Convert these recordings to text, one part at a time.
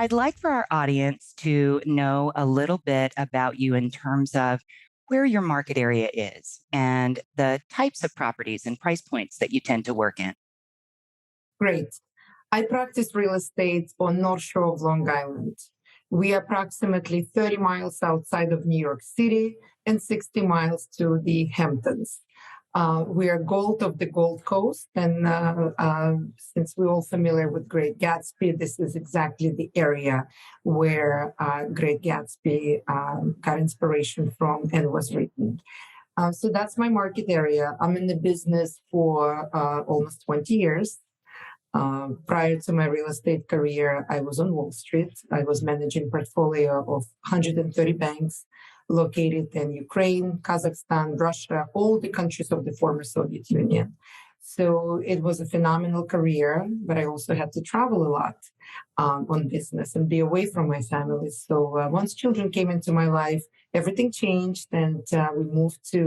I'd like for our audience to know a little bit about you in terms of where your market area is and the types of properties and price points that you tend to work in. Great. I practice real estate on North Shore of Long Island. We are approximately 30 miles outside of New York City and 60 miles to the Hamptons. We are Gold of the Gold Coast, and since we're all familiar with Great Gatsby, this is exactly the area where Great Gatsby got inspiration from and was written. So that's my market area. I'm in the business for almost 20 years. Prior to my real estate career, I was on Wall Street. I was managing portfolio of 130 banks located in Ukraine, Kazakhstan, Russia, all the countries of the former Soviet Union. So it was a phenomenal career, but I also had to travel a lot on business and be away from my family. So once children came into my life, everything changed, and we moved to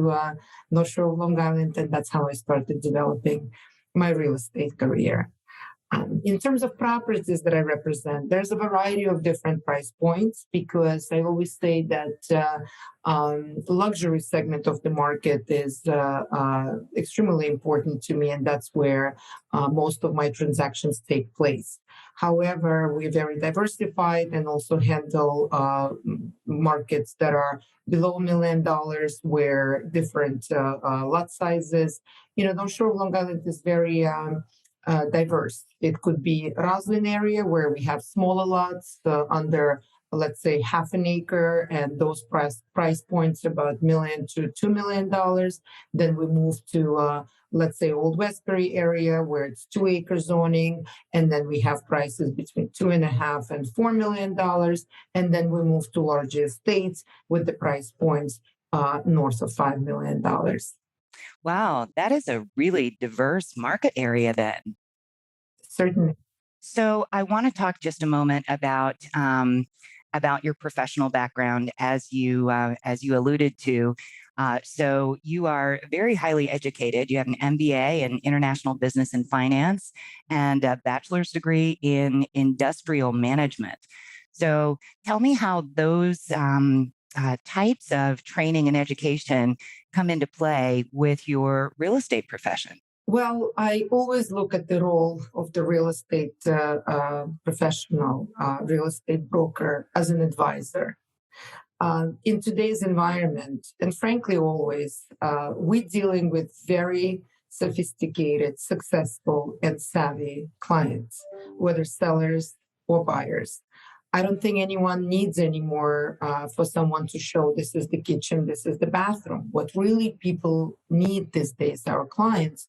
North Shore of Long Island, and that's how I started developing my real estate career. In terms of properties that I represent, there's a variety of different price points because I always say that the luxury segment of the market is extremely important to me, and that's where most of my transactions take place. However, we're very diversified and also handle markets that are below $1 million, where different lot sizes. North Shore of Long Island is very diverse. It could be Roslyn area where we have smaller lots under, let's say, half an acre, and those price points about $1 million to $2 million. Then we move to, let's say, Old Westbury area where it's 2-acre zoning, and then we have prices between $2.5 and $4 million. And then we move to larger estates with the price points north of $5 million. Wow, that is a really diverse market area then. Certainly. So I want to talk just a moment about your professional background, as you alluded to. So you are very highly educated. You have an MBA in International Business and Finance and a bachelor's degree in Industrial Management. So tell me how those types of training and education come into play with your real estate profession. Well, I always look at the role of the real estate professional, real estate broker, as an advisor. In today's environment, and frankly, always, we're dealing with very sophisticated, successful, and savvy clients, whether sellers or buyers. I don't think anyone needs anymore for someone to show this is the kitchen, this is the bathroom. What really people need these days, our clients,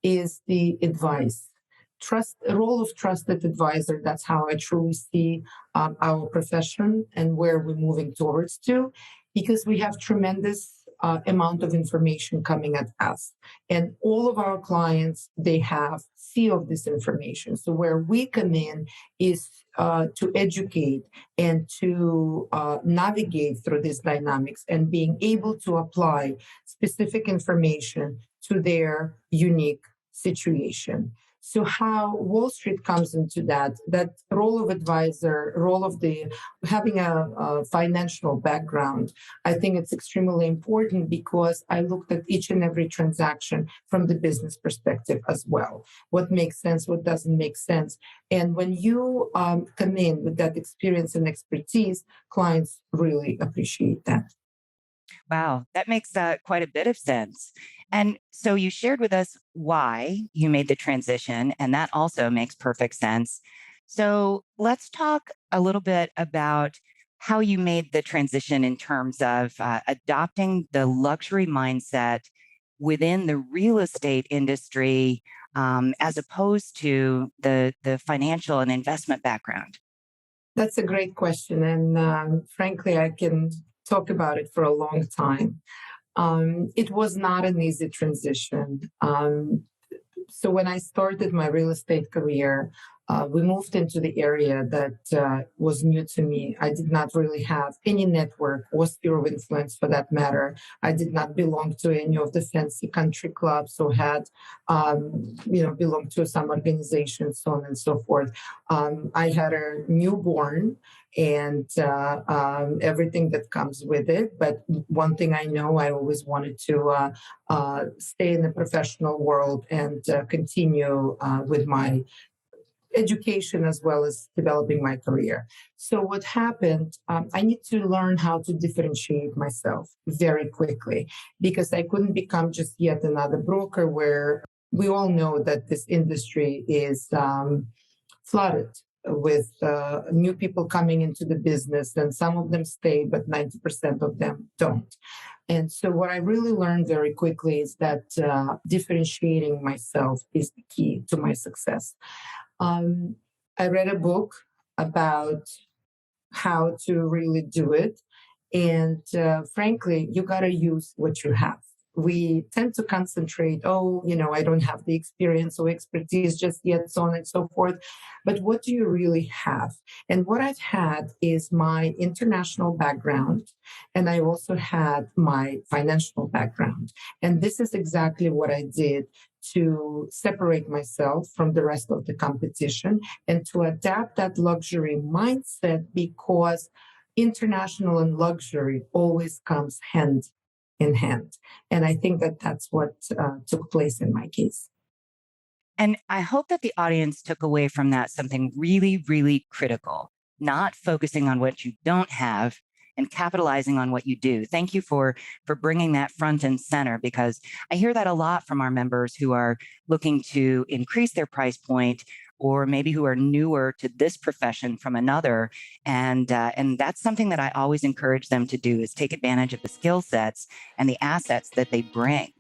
is the advice. A role of trusted advisor. That's how I truly see our profession and where we're moving towards to, because we have tremendous amount of information coming at us. And all of our clients, they have sea of this information. So where we come in is to educate and to navigate through these dynamics and being able to apply specific information to their unique situation. So how Wall Street comes into that role of advisor, role of having a financial background, I think it's extremely important because I looked at each and every transaction from the business perspective as well. What makes sense, what doesn't make sense. And when you come in with that experience and expertise, clients really appreciate that. Wow, that makes quite a bit of sense. And so you shared with us why you made the transition, and that also makes perfect sense. So let's talk a little bit about how you made the transition in terms of adopting the luxury mindset within the real estate industry, as opposed to the financial and investment background. That's a great question. And frankly, I can talk about it for a long time. It was not an easy transition. So when I started my real estate career, We moved into the area that was new to me. I did not really have any network or sphere of influence for that matter. I did not belong to any of the fancy country clubs or had, belonged to some organizations, so on and so forth. I had a newborn and everything that comes with it. But one thing I know, I always wanted to stay in the professional world and continue with my education as well as developing my career. So what happened, I need to learn how to differentiate myself very quickly because I couldn't become just yet another broker where we all know that this industry is flooded with new people coming into the business, and some of them stay, but 90% of them don't. And so, what I really learned very quickly is that differentiating myself is the key to my success. Um, I read a book about how to really do it. And frankly, you got to use what you have. We tend to concentrate, oh, I don't have the experience or expertise just yet, so on and so forth. But what do you really have? And what I've had is my international background, and I also had my financial background. And this is exactly what I did to separate myself from the rest of the competition and to adapt that luxury mindset because international and luxury always comes hand in hand. And I think that that's what took place in my case. And I hope that the audience took away from that something really, really critical, not focusing on what you don't have and capitalizing on what you do. Thank you for bringing that front and center, because I hear that a lot from our members who are looking to increase their price point, or maybe who are newer to this profession from another. And that's something that I always encourage them to do, is take advantage of the skill sets and the assets that they bring.